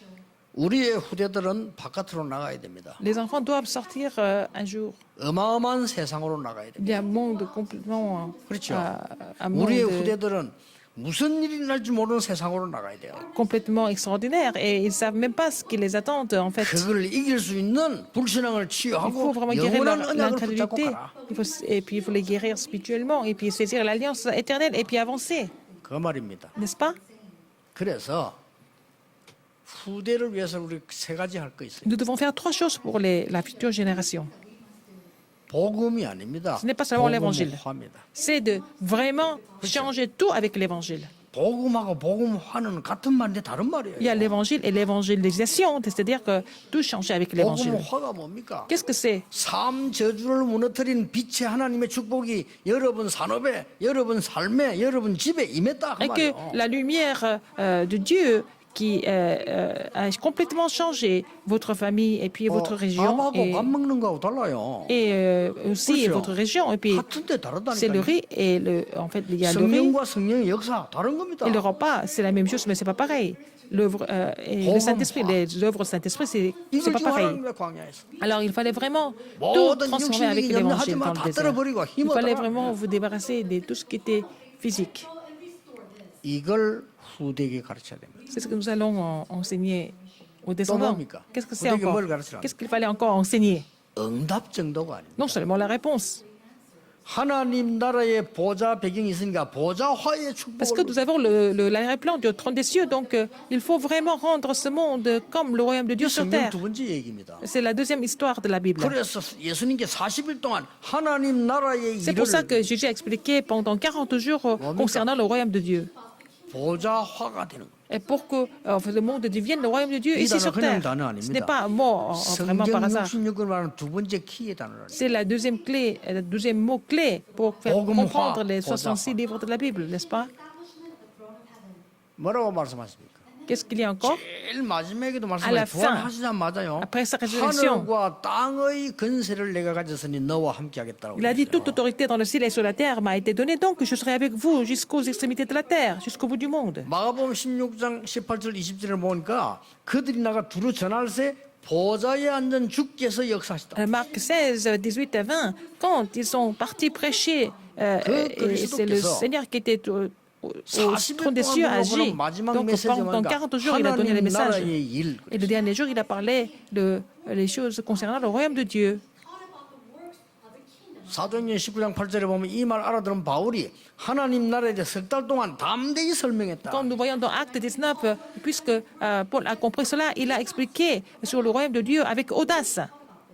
우리의 후대들은 바깥으로 나가야 됩니다. Les enfants doivent sortir un jour. 어마어마한 세상으로 나가야 됩니다. Il y a un monde complètement... 그렇죠. un monde 우리의 후대들은 무슨 일이 날지 모르는 세상으로 나가야 돼요. complètement extraordinaire et ils ne savent même pas ce qui les attend en fait. 그걸 이길 수 있는 불신앙을 Il faut 치유하고 vraiment guérir 영원한 언약을 붙잡고 l'incrédulité. 가라. Et puis il faut les guérir spirituellement et puis saisir l'alliance éternelle et puis avancer, 그 말입니다. n'est-ce pas? 그래서 후대를 위해서 우리 세 가지 할 거 있어요. Nous devons faire trois choses pour la future génération. 복음이 아닙니다. Ce n'est pas seulement l'évangile. 복음화입니다. C'est de vraiment changer tout avec l'évangile. 복음하고 복음화는 같은 말인데 다른 말이에요. Il y a l'évangile et l'évangélisation, c'est-à-dire que tout change avec l'évangile. 복음화가 뭡니까? Qu'est-ce que c'est? 삶 저주를 무너뜨린 빛의 하나님의 축복이 여러분 산업에, 여러분 삶에, 여러분 집에 임했다 그 Et que 말이에요. la lumière de Dieu qui a complètement changé votre famille et puis votre région 밥하고 밥 먹는 거하고 달라요. et aussi 그렇죠. votre région. Et puis 같은데 c'est le 다르다니까요. riz et en fait il y a le riz 성령과 성령의 역사 다른 겁니다. et le repas, c'est la même chose, mais c'est pas pareil. L'œuvre et le Saint-Esprit, les œuvres du Saint-Esprit, c'est 이걸 pas 지금 pareil. 하나님의 광야에서. Alors il fallait vraiment tout 모든 transformer avec 육신적인 l'évangile 염려하지 dans 마. le 다 désert. 떨어버리고 Il fallait 힘얻어라. vraiment vous débarrasser de tout ce qui était physique. 이걸 후대에게 가르쳐야 됩니다. C'est ce que nous allons enseigner aux descendants. 뭡니까? Qu'est-ce que c'est 우리에게 encore? 뭘 가르치라는 Qu'est-ce qu'il fallait encore enseigner? 응답 정도가 아닙니다. Non seulement la réponse. 하나님 나라의 보좌 배경이 있으니까 보좌화의 Parce que 축복을 nous avons l'arrière-plan du trône des cieux, donc il faut vraiment rendre ce monde comme le royaume de Dieu sur 성경 terre. 두 번째 얘기입니다. C'est la deuxième histoire de la Bible. 그래서 예수님께 40일 동안 하나님 나라의 C'est pour ça 일을 que Jésus a expliqué pendant 40 jours concernant le royaume de Dieu. 보좌화가 되는 거예요. Et pour que le monde devienne le royaume de Dieu 이 ici sur 단어 그냥 terre. 단어 Ce n'est 아닙니다. pas un mot vraiment par 성경 hasard. 66을 말하는 두 번째 키의 단어라. C'est la deuxième clé, le deuxième mot clé pour faire 복음화, comprendre les 보좌화. 66 livres de la Bible, n'est-ce pas? 뭐라고 말씀하십니까? Qu'est-ce qu'il y a encore? 제일 마지막에도 À la 말씀하신 fin, 부활하시자마자요. après sa résurrection, 하늘과 땅의 권세를 내가 가졌으니 너와 함께하겠다라고. il a dit 그랬어요. toute autorité dans le ciel et sur la terre m'a été donnée, donc je serai avec vous jusqu'aux extrémités de la terre, jusqu'au bout du monde. 마가복음 16장 18절 20절을 보니까 그들이 나가 두루 전할세 보좌에 앉은 주께서 역사하시다. Marc 16, 18 à 20, quand ils sont partis prêcher, et c'est le Seigneur qui était au 40일 trône des cieux 동안 agit. 그럼 마지막 Donc 메시지가 pendant 뭔가 40 jours, il a donné le 하나님 message. 나라의 일. Et le dernier jour, il a parlé de les choses concernant le royaume de Dieu. 사도행전 19장 8절에 보면 이 말 알아들은 바울이 하나님 나라에 대해 석 달 동안 담대히 설명했다. Quand nous voyons dans Acte 19, puisque Paul a compris cela, il a expliqué sur le royaume de Dieu avec audace.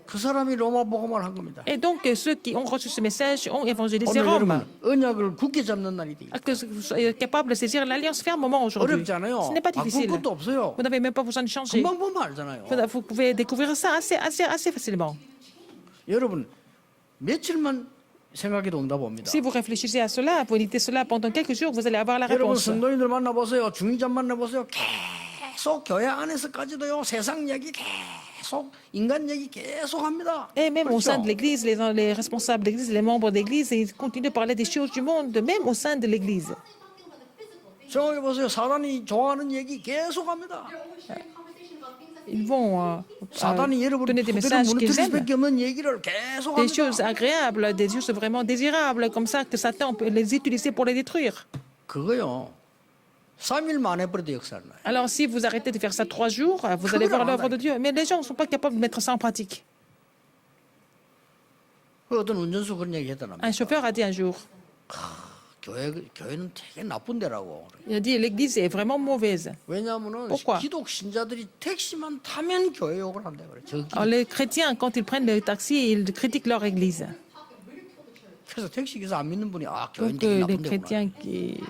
그 사람이 로마 복음을 한 겁니다. Et donc, ceux qui ont reçu ce message ont évangélisé 오늘 Rome. 여러분 언약을 굳게 잡는 날이 되겠다. Que vous soyez capable de saisir l'alliance fermement aujourd'hui. 어렵지 않아요. Ce n'est pas 바꿀 difficile. 것도 없어요. Vous n'avez même pas besoin de changer. 금방 보면 알잖아요. Vous pouvez découvrir ça assez facilement. 여러분 며칠만 생각해도 응답 옵니다. Si vous réfléchissez à cela, vous méditez cela pendant quelques jours, vous allez avoir la 여러분 réponse. 성도님들 만나보세요. 중인자 만나보세요. 계속 교회 안에서까지도요. 세상 얘기 계속 인간 얘기 계속 합니다. Et même au sein 그렇죠? de l'Église, les responsables de l'Église, les membres de l'Église, ils continuent de parler des choses du monde, même au sein de l'Église. 생각해 보세요. 사단이 좋아하는 얘기 계속 합니다. Ils vont 사단이 여러분 donner des 그대로 messages qu'ils 무너뜨릴 aiment, 수밖에 없는 얘기를 계속 des 합니다. choses agréables, des choses vraiment désirables, comme ça que Satan peut les utiliser pour les détruire. 그거요. 3일 만에 버려도 역사를 나요. Alors si vous arrêtez de faire ça 3 jours, vous allez voir l'œuvre de Dieu. Mais les gens ne sont pas capables de mettre ça en pratique. 그 어떤 운전수 그런 얘기 했더랍니다. Un chauffeur a dit un jour, 교회는 되게 나쁜 데라고. il a dit l'église est vraiment mauvaise. 왜냐하면은 pourquoi? 기독 신자들이 택시만 타면 교회 욕을 한다 그래. 저기. Alors les chrétiens, quand ils prennent le taxi, ils critiquent leur église. 그래서 택시기사 안 믿는 분이 아 교회는 Donc 되게 les 나쁜 데구나. chrétiens qui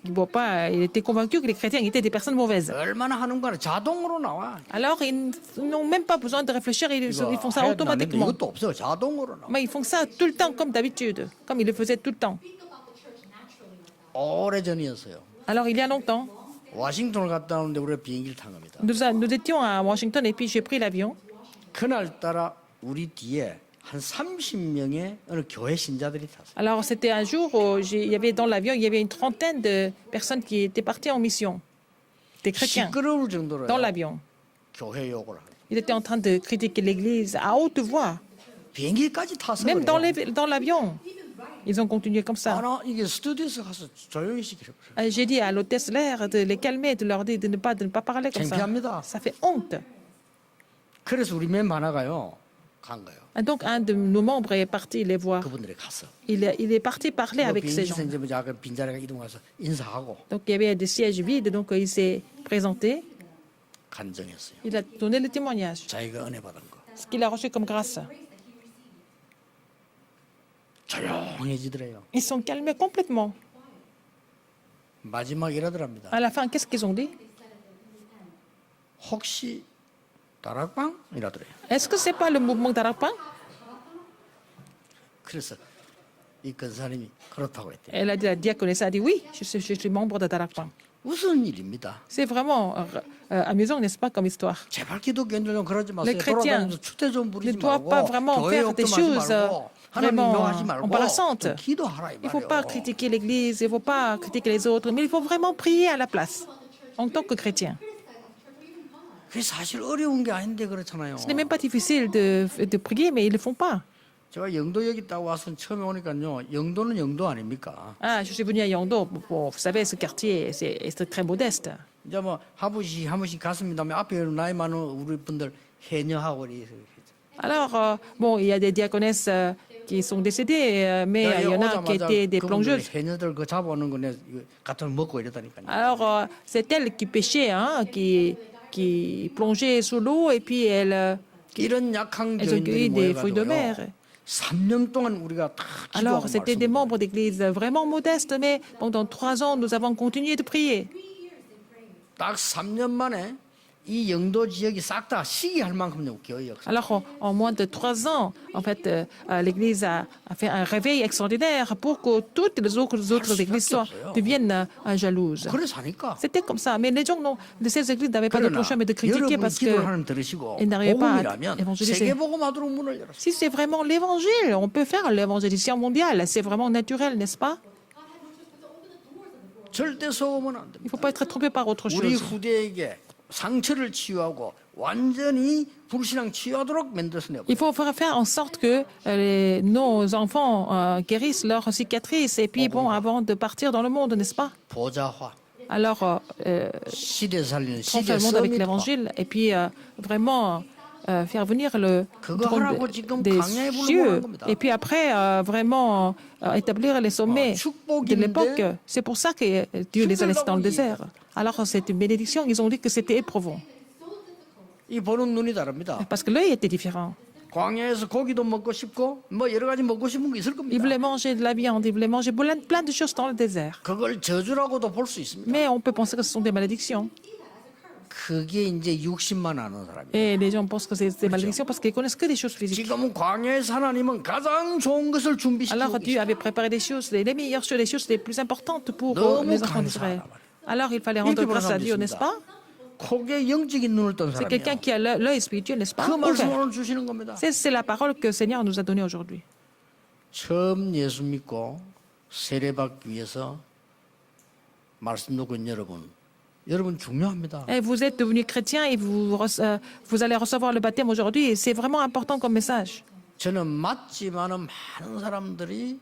ne voient pas, il était convaincu que les chrétiens étaient des personnes mauvaises. 얼마나 하는가는 자동으로 나와. Alors ils n'ont même pas besoin de réfléchir, ils font ça 해야 되는데 automatiquement. 이것도 없어요. 자동으로 나와. Mais ils font ça tout le temps comme d'habitude, comme ils le faisaient tout le temps. 오래전이었어요. Alors il y a longtemps, 워싱턴을 갔다 오는데 우리가 비행기를 탄 겁니다. nous étions à Washington et puis j'ai pris l'avion. 그날따라 우리 뒤에 한 30명의 어느 교회 신자들이 탔어요. Alors c'était un jour où il y avait dans l'avion, il y avait une trentaine de personnes qui étaient parties en mission, des chrétiens, 시끄러울 정도로 dans l'avion. 교회 욕을 하고 Ils étaient en train de critiquer l'église à haute voix, 비행기까지 타서 même 그래요. dans l'avion. Ils ont continué comme ça. 나 이게 스튜디오에서 가서 조용히 시키려고 J'ai dit à l'hôtesse l'air de les calmer, de leur dire de ne pas parler comme ça. 창피합니다. Ça fait honte. 그래서 우리 멤버 하나가요 간 거예요. Et donc un de nos membres est parti les voir. 그분들이 갔어. Il est parti parler avec ces gens. 비행기에서 이제 뭐 약간 빈자리가 이동해서 인사하고 Donc il y avait des sièges vides, donc il s'est présenté. 간증했어요. Il a donné le témoignage, 자기가 은혜 받은 거. ce qu'il a reçu comme grâce. 조용해지더래요. Ils sont calmés complètement. 마지막 이러더랍니다. À la fin, qu'est-ce qu'ils ont dit? 혹시 다락방? 이라더래요. Est-ce que c'est pas le mouvement d'Arapin? 그래서 이 근사님이 그렇다고 했대요. Elle a dit, la diaconesse a dit oui, je suis membre de Darapin. 무슨 일입니다. C'est vraiment amusant, n'est-ce pas, comme histoire. 제발 기독교인들 좀 그러지 마세요. Les chrétiens 돌아다니면서 추대 좀 ne 부리지 doivent 말고 pas vraiment 교회 faire des 욕좀 하지 choses 말고 하나님 vraiment 욕하지 말고 embarrassantes. 좀 기도하라 이 Il ne faut pas 말이에요. critiquer l'Église, il ne faut pas critiquer les autres, mais il faut vraiment prier à la place, en tant que chrétien. 그게 사실 어려운 게 아닌데 그렇잖아요. Ce n'est même pas difficile de prier, mais ils ne le font pas. 제가 영도 여기 있다고 와서 처음에 오니까요. 영도는 영도 아닙니까? Ah, je suis venu à Yangdo. Bon, vous savez, ce quartier, c'est très modeste. 이제 뭐 하부시 한 번씩 갔습니다만 앞에 나이 많은 우리 분들 해녀하고 이래서 Alors, bon, il y a des diaconesses qui sont décédées, mais il y en a qui étaient des plongeuses. 해녀들 그 잡아오는 거네 같은 먹고 이랬다니까요. Alors, c'est elles qui pêchaient, hein, qui plongeaient sous l'eau et puis elles 이런 약한 ont cueilli 교인들이 des fruits de mer. 모여가지고요. 3년 동안 우리가 다 Alors, 기도하고 c'était des 말씀드려요. membres d'église vraiment modestes, mais pendant 3 ans, nous avons continué de prier. 딱 3년 만에 이 영도 지역이 싹 다 시기할 만큼 교회 역사. Alors, en moins de 3 ans, en fait, l'Église a fait un réveil extraordinaire pour que toutes les autres églises deviennent jalouses. 그래서 하니까. C'était comme ça. Mais les gens, ces églises n'avaient pas d'autre choix mais de critiquer 여러분이 parce 기도를 que 하나님 들으시고 ils n'arrivaient pas à 복음이라면 évangéliser. 세계복음화도록 문을 열었어요. Si c'est vraiment l'évangile, on peut faire l'évangélisation mondiale. C'est vraiment naturel, n'est-ce pas? 절대 속으면 안 Il 됩니다. ne faut pas être trompé par autre 우리 chose. 후대에게 상처를 치유하고 완전히 불신앙 치유하도록 만들어서 내고. Il faut faire en sorte que nos enfants guérissent leurs cicatrices et puis bon, avant de partir dans le monde, n'est-ce pas? 보좌화, Alors, 시대 살리는 transformer 시대 le monde avec 서밋화. l'évangile et puis vraiment faire venir le 그거 trône 하라고 지금 des 광야에 불러보는 cieux 겁니다. et puis après vraiment établir les sommets de l'époque. C'est pour ça que Dieu les a laissés dans le désert. Alors c'est une bénédiction, ils ont dit que c'était éprouvant 이 보는 눈이 다릅니다. parce que l'œil était différent. 광야에서 고기도 먹고 싶고 뭐 여러 가지 먹고 싶은 게 있을 Ils 겁니다. voulaient manger de la viande, ils voulaient manger plein de choses dans le désert. 그걸 저주라고도 볼 수 있습니다. Mais on peut penser que ce sont des malédictions. 그게 이제 육신만 아는 사람이에요. Et les gens pensent que c'est des malédictions parce qu'ils connaissent que des choses physiques. 지금은 광야에서 하나님은 가장 좋은 것을 준비시키고 Alors Dieu 계세요. avait préparé des choses, les meilleures choses, les choses les plus importantes pour 너무 les enfants d'Israël. 감사하다. Alors il fallait rendre 이렇게 grâce à 보는 Dieu, 사람도 n'est-ce 있습니다. pas? 코에 영적인 눈을 뜬 C'est quelqu'un 사람이에요. qui a l'œil spirituel, n'est-ce pas? 그 말씀을 Ouvert. 오늘 주시는 겁니다. C'est la parole que le Seigneur nous a donnée aujourd'hui. 처음 예수 믿고 세례받기 위해서 말씀 놓고 있는 여러분 중요합니다. Et vous êtes devenu chrétien et vous allez recevoir le baptême aujourd'hui et c'est vraiment important comme message. 저는 맞지만은 많은 사람들이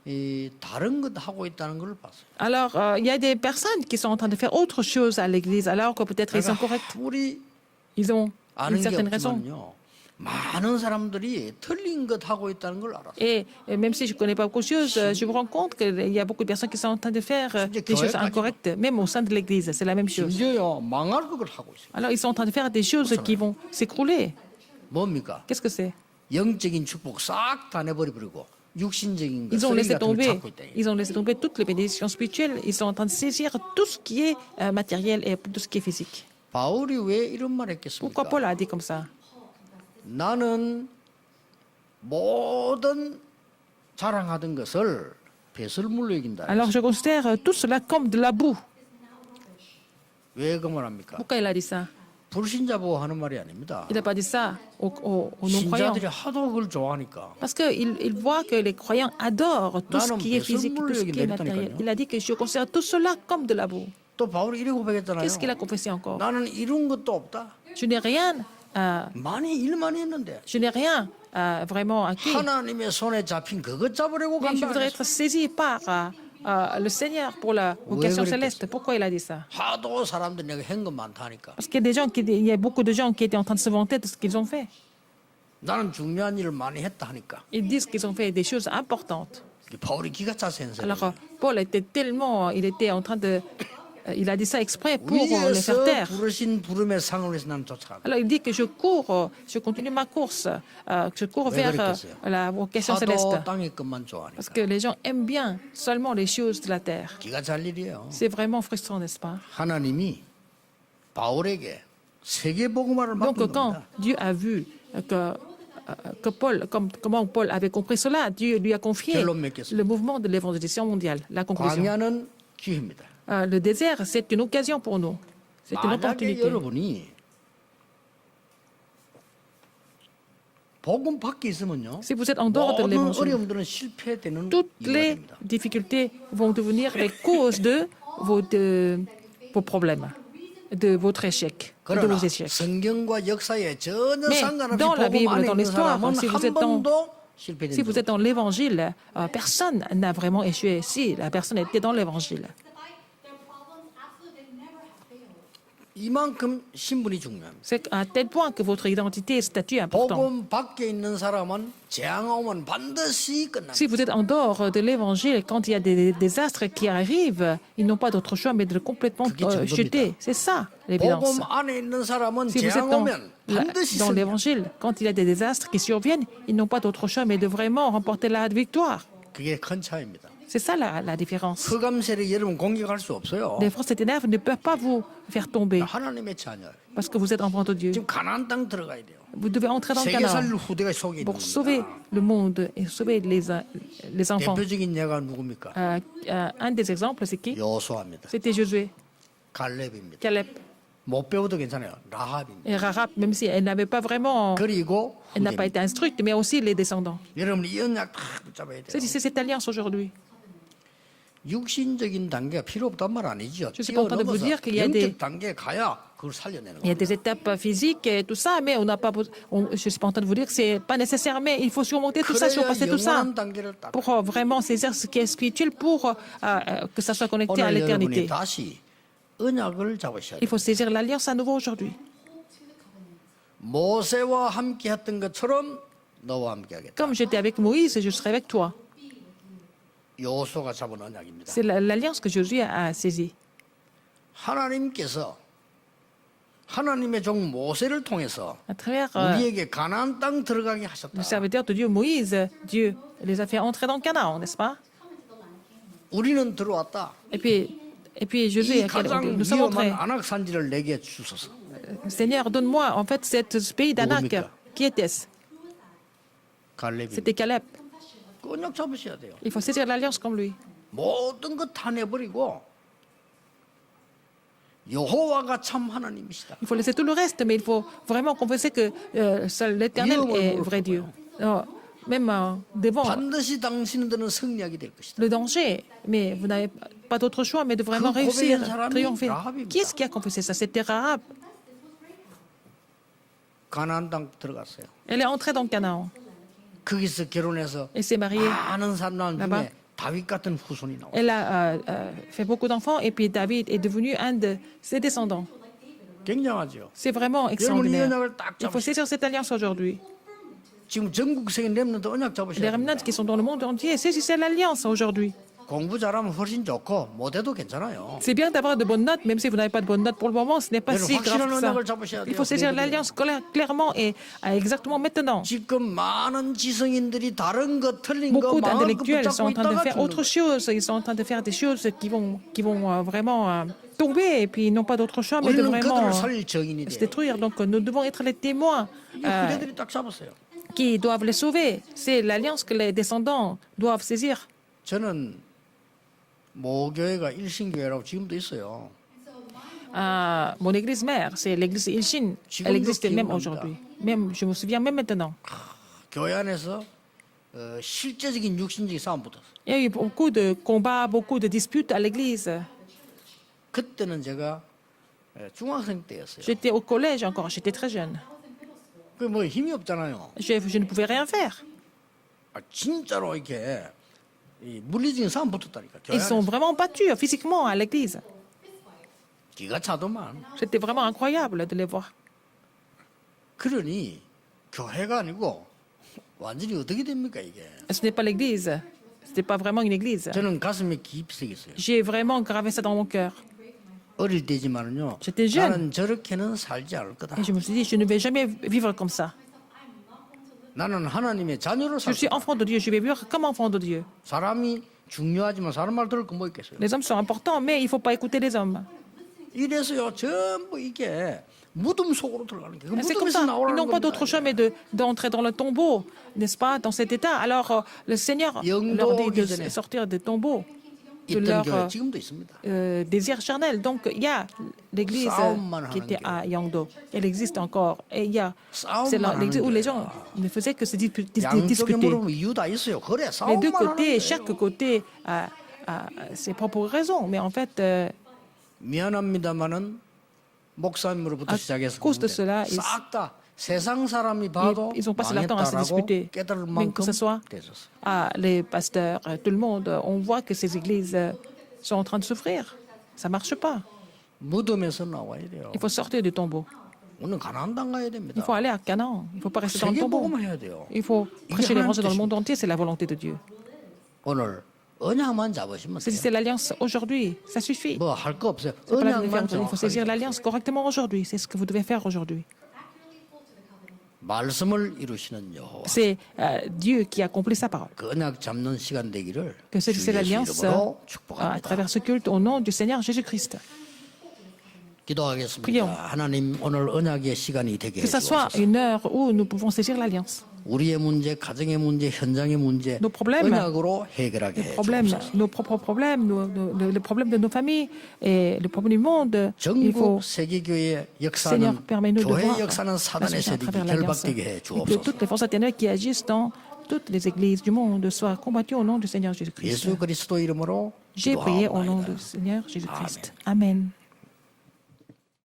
이 다른 것 하고 있다는 걸 봤어요. Alors, il y a des personnes qui sont en train de faire autre chose à l'église alors que peut-être ils sont corrects. 우리 Ils ont une 아는 게 certaine raison. 없지만요. 많은 사람들이 틀린 것 하고 있다는 걸 알았어요. Et même si je ne connais pas beaucoup de choses, je me rends compte qu'il y a beaucoup de personnes qui sont en train de faire des choses incorrectes, même au sein de l'Église, c'est la même chose. 심지어요 망할 걸 하고 있어요. Alors ils sont en train de faire des choses qui vont s'écrouler. 뭡니까? Qu'est-ce que c'est? 영적인 축복 싹 다 내버려버리고 육신적인 것 Ils ont 쓰레기 laissé 같은 걸 tomber, 찾고 있다. ils ont laissé tomber toutes les bénédictions spirituelles. Ils sont en train de saisir tout ce qui est matériel et tout ce qui est physique. 바울이 왜 이런 말 했겠습니까? Pourquoi Paul a dit comme ça? 나는 모든 자랑하던 것을 배설물로 여긴다. Alors je considère tout cela comme de la boue. 왜 그 말합니까? Pourquoi il a dit ça? 불신자 보고 하는 말이 아닙니다. Il n'a pas dit ça aux non-croyants. 신자들이 하도 그걸 좋아하니까. Parce qu'il voit que les croyants adorent tout ce qui est physique, tout ce qui est matériel. Il a dit que je considère tout cela comme de la boue. 또 바울이 이래 고백했잖아요. Qu'est-ce qu'il a confessé encore? 나는 이룬 것도 없다. Je n'ai rien, 많이 일 많이 했는데 je n'ai rien vraiment acquis. 하나님의 손에 잡힌 그것 잡으려고 Mais je 간다. voudrais être saisi par le Seigneur pour la vocation céleste. Pourquoi il a dit ça? 하도 사람들이 내가 한 것 많다니까. Parce qu'il y a des gens il y a beaucoup de gens qui étaient en train de se vanter de ce qu'ils ont fait. 나는 중요한 일을 많이 했다 하니까. Ils disent qu'ils ont fait des choses importantes. 바울이 기가 차서 했어요. Alors Paul était en train de Il a dit ça exprès pour les faire 위에서 taire. 부르신 부름의 상을 위해서 나는 쫓아간다. Alors il dit que je cours, je continue ma course, je cours 왜 vers 그랬겠어요? la vocation céleste. 하도 땅의 것만 Parce 좋아하니까. que les gens aiment bien seulement les choses de la terre. 기가 잘 일이에요. C'est vraiment frustrant, n'est-ce pas? 하나님이 바울에게 세계 복음화를 Donc 맡긴 quand 겁니다. Dieu a vu que Paul, comment Paul avait compris cela, Dieu lui a confié 결론 맺겠습니다. le mouvement de l'évangélisation mondiale. La conclusion. 광야는 기회입니다. Le désert, c'est une occasion pour nous. C'est une 만약에 opportunité. 여러분이 복음 밖에 있으면요. Si vous êtes en dehors de 모든 l'évangile, 어려움들은 실패되는 toutes 이유가 les 됩니다. difficultés vont devenir les causes de vos problèmes, de votre échec, de 그러나 vos échecs. 성경과 역사에 전혀 Mais 상관없이 dans la 복음 Bible, 안에 dans 있는 l'histoire, 사람은 si vous 한 êtes dans- 번도 실패된 Si 적 vous êtes dans l'évangile, personne n'a vraiment échoué. Si la personne était dans l'évangile. Their problems absolutely never have failed. 이만큼 신분이 중요합니다. C'est à tel point que votre identité et statut est important. 복음 밖에 있는 사람은 재앙 오면 반드시 끝납니다. Si vous êtes en dehors de l'évangile, quand il y a des désastres qui arrivent, ils n'ont pas d'autre choix mais de complètement 그게 전도입니다. chuter. C'est ça l'évidence. 복음 안에 있는 사람은 Si vous 재앙 êtes dans, 오면 반드시 dans 승리합니다. l'évangile, quand il y a des désastres qui surviennent, ils n'ont pas d'autre choix mais de vraiment remporter la victoire. 그게 큰 차이입니다. C'est ça la différence. 흑암 세력 여러분 공격할 수 없어요. Les forces des ténèbres ne peuvent pas vous faire tomber 하나님의 자녀. parce que vous êtes enfant de Dieu. 지금 가나안 땅 들어가야 돼요. Vous devez entrer dans le 세계 Canaan 살 후대가 속에 있는 pour sauver 겁니다. le monde et sauver les enfants. 대표적인 예가 누굽니까? Un des exemples, c'est qui? 여호수아입니다. C'était Josué, 갈렙입니다. Caleb 못 배워도 괜찮아요. 라합입니다. et Rahab, même si elle n'avait pas vraiment, 그리고 elle n'a pas 후대입니다. été instruite, mais aussi les descendants. 여러분 이 언약 다 붙잡아야 돼요. C'est cette alliance aujourd'hui. 육신적인 단계가 필요 없단 말 아니죠. Je suis pas en train de vous dire qu'il y a des- 영적 단계에 가야 그걸 살려내는 Il y a 거예요. des étapes physiques et tout ça, mais on n'a pas. Je suis pas en train de vous dire que c'est pas nécessaire, mais il faut surmonter tout ça, 그래야 surpasser tout ça, 영원한 단계를 딱. pour vraiment saisir ce qui est spirituel, pour que ça soit connecté à 오늘 l'éternité. 여러분이 다시 언약을 잡으셔야 Il 돼요. faut saisir l'alliance à nouveau aujourd'hui. 모세와 함께 했던 것처럼 너와 함께 하겠다. Comme j'étais avec Moïse, je serai avec toi. 여호수아가 잡은 언약입니다. C'est l'alliance que Josué a saisie. 하나님께서 하나님의 종 모세를 통해서 À travers 우리에게 가나안 땅 들어가게 하셨다. le serviteur de Dieu, Moïse, Dieu les a fait entrer dans le Canaan, n'est-ce pas? 우리는 들어왔다. Et puis Josué, 이 가장 nous sommes 위험한 entrés. 안악산지를 내게 주소서. Seigneur, donne-moi en fait ce pays d'Anak. Moumika. Qui était-ce? 갈렙이 C'était Caleb. 그 언약 잡으셔야 돼요. Il faut saisir l'alliance comme lui. 모든 것 다 내버리고 여호와가 참 하나님이시다. Il faut laisser tout le reste, mais il faut vraiment confesser que seul l'Éternel est vrai Dieu. Alors, même devant 반드시 당신들은 승리하게 될 것이다. le danger, mais vous n'avez pas d'autre choix, mais de vraiment 그 réussir, 고백한 사람이 triompher. 라합입니다. Qui est-ce qui a confessé ça? C'était Rahab. 가나안 땅 들어갔어요. Elle est entrée dans le Canaan. 거기서 결혼해서 Elle s'est mariée. 많은 사람 là-bas. 중에 다윗 같은 후손이 나와요. Elle a fait beaucoup d'enfants et puis David est devenu un de ses descendants. 굉장하죠. C'est vraiment 여러분이 이 extraordinaire. 언약을 딱 Il faut 잡으세요. saisir cette alliance aujourd'hui. 지금 전국적인 렘넌트 언약 Les 잡으셔야 remnants 됩니다. qui sont dans le monde entier, saisissez l'alliance aujourd'hui. 공부 잘하면 훨씬 좋고 못해도 괜찮아요. C'est bien d'avoir de bonnes notes, même si vous n'avez pas de bonnes notes pour le moment, ce n'est pas 여러분 si grave 확실한 que ça. 언약을 잡으셔야 Il 돼요. faut saisir 그래야 돼요. l'alliance clairement et exactement maintenant. 지금 많은 지성인들이 다른 거 틀린 거 Beaucoup 망한 거 d'intellectuels sont 붙잡고 en train de 있다가 faire 죽는 autre 거예요. chose. Ils sont en train de faire des choses qui vont vraiment tomber et puis ils n'ont pas d'autre choix mais de 우리는 vraiment 그들을 살릴 정인이 se 돼요. détruire. Donc nous devons être les témoins 이 후대들이 딱 잡았어요. qui doivent les sauver. C'est l'alliance que les descendants doivent saisir. 저는 모교회가 일신교회라고 지금도 있어요. Mon église mère, c'est l'église Ilchin. Elle existe même aujourd'hui. Même, je me souviens même maintenant. 교회 안에서 실제적인 육신적인 싸움 붙었어요. Il y a eu beaucoup de combats, beaucoup de disputes à l'église. 그때는 제가 중학생 때였어요. J'étais au collège encore, j'étais très jeune. 그 뭐 힘이 없잖아요. Je ne pouvais rien faire. 진짜로 이렇게 이 물리적인 싸움 붙었다니까. 교회 Ils sont 안에서. vraiment battus physiquement à l'église. 기가 차더만. C'était vraiment incroyable de les voir. 그러니 교회가 아니고 완전히 어떻게 됩니까 이게? Ce n'est pas l'église. Ce n'est pas vraiment une église. 저는 가슴에 깊이 새겼어요. J'ai vraiment gravé ça dans mon cœur. 어릴 때지만은요. J'étais jeune. 나는 저렇게는 살지 않을 거다. Et je me suis dit, je ne vais jamais vivre comme ça. 나는 하나님의 자녀로 Je 살 suis 거다. enfant de Dieu, je vais vivre comme enfant de Dieu. 사람이 중요하지만 사람 말 들을 거 뭐 있겠어요. Les hommes sont importants, mais il ne faut pas écouter les hommes. 이래서요 전부 이게 무덤 속으로 들어가는 게. 그 C'est comme 무덤에서 ça. Ils 나오라는 n'ont pas 겁니다. d'autre choix mais d'entrer dans le tombeau, n'est-ce pas, dans cet état. Alors, le Seigneur 영도 leur dit 오기 de 전에 sortir des tombeaux, de 있던 leur 교회 지금도 있습니다. désir charnel. Donc, il y a l'église 싸움만 qui était 하는 à Yangdo. Elle existe encore. Et il y a 싸움만 c'est l'église où 하는 les gens ne faisaient que se 양쪽에 disputer. 물으면 이유 다 있어요. 그래 Les deux 싸움만 하는 côtés, 거예요. chaque côté a ses propres raisons. Mais en fait, 미안합니다만은 목사님으로부터 À 시작해서 cause de cela, 싹다 세상 사람이 봐도 ils ont passé leur temps à se 망했다라고 disputer. 깨달을 Même que 만큼 ce soit 되었어. les pasteurs, tout le monde, on voit que ces églises sont en train de souffrir. Ça ne marche pas. 무덤에서 나와야 돼요. Il faut sortir du tombeau. 오늘 가나안 땅 가야 Il 됩니다. faut aller à Canaan. Il ne faut pas rester dans le 세계 tombeau. 복음을 해야 돼요. Il faut prêcher l'évangile dans le monde entier. C'est la volonté de Dieu. 오늘 언약만 잡으시면 돼요. Saisissez l'alliance aujourd'hui. Ça suffit. 뭐 할 거 없어요. C'est pas la peine de 언약만 faire. Il faut saisir 정확하게 l'alliance correctement aujourd'hui. C'est ce que vous devez faire aujourd'hui. 말씀을 이루시는 여호와. C'est Dieu qui accomplit sa parole. 그 언약 잡는 시간 되기를 Que 주 saisissez 예수 l'alliance 이름으로 à 축복합니다. travers ce culte au nom du Seigneur Jésus-Christ. 기도하겠습니다. Prions. 하나님 오늘 언약의 시간이 되게 Que ça soit 해주옵소서. une heure où nous pouvons saisir l'alliance. 우리의 문제, 가정의 문제, 현장의 문제 Nos problèmes. 언약으로 해결하게 Les problèmes, 해주옵소서. nos propres problèmes, les problèmes de nos familles et les problèmes du monde. Il faut, 전국 세계교회의 Seigneur, 역사는 permets-nous de 교회의 voir 역사는 la 사단의 société à 세력이 travers l'alliance. 결박되게 해 Et que 주옵소서. toutes les forces sataniques qui agissent dans toutes les églises du monde soient combattues au nom du Seigneur Jésus-Christ. 예수 그리스도 이름으로 J'ai prié au nom 기도하옵나이다. du Seigneur Jésus-Christ. Amen.